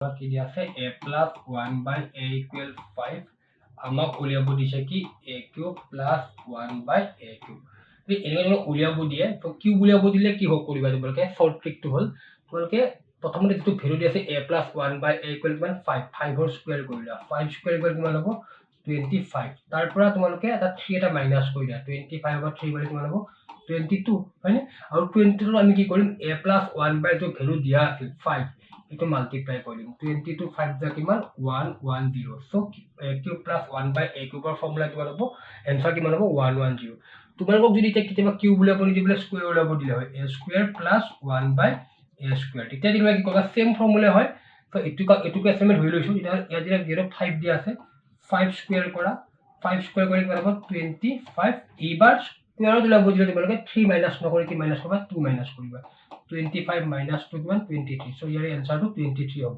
কি দিয়া আছে a plus 1 by a equal 5 আমাক উলিয়াব দিছে কি a cube plus 1 by a cube তো এনেকৈ উলিয়াব দিয়ে তো কিউব উলিয়াব দিলে কি হ'ব কৰিবা তোমালোকে শৰ্ট ট্ৰিকটো হ'ল তোমালোকে প্ৰথমতে যেটো ভ্যালু দি আছে a plus 1 by a equal 5 5 ৰ স্কয়াৰ কৰিলা 5 স্কয়াৰ কৰি কিমান হ'ব 25 তাৰ পৰা তোমালোকে এটা 3 এটা মাইনাস কৰিলা 25 ৰ 3 কৰি কিমান হ'ব 22 হয়নে আৰু 22 আমি কি কৰিম a plus 1 by जो ভ্যালু দিয়া আছিল 5 इतो मल्टीप्लाई करिम 22 5 जा किमान 110 सो a cube plus 1 by a cube formula किमान हबो आंसर किमान हबो 110 তোমালোকক যদি এটা কিবা কিউব উলিয়াব দি দিলে স্কয়ার উলিয়াব দিলে হয় a square plus 1 by a square তেতিয়া দিলে কি কবা সেম ফর্মুলা হয় তো এটুকু এসাইনমেন্ট হৈ লৈছো এটা ইয়াত যেটা 05 দিয়া আছে 5 স্কয়ার করা 5 স্কয়ার কৰি কিমান হ'ব 25 এইবাৰ স্কয়াৰ উলিয়াব দিলে তোমালোকে 3 মাইনাস নকৰি কি মাইনাস হবে 2 মাইনাস কৰিবা 25 minus 2 কিমান 23 so ইয়াৰ আনসাৰটো 23 হ'ব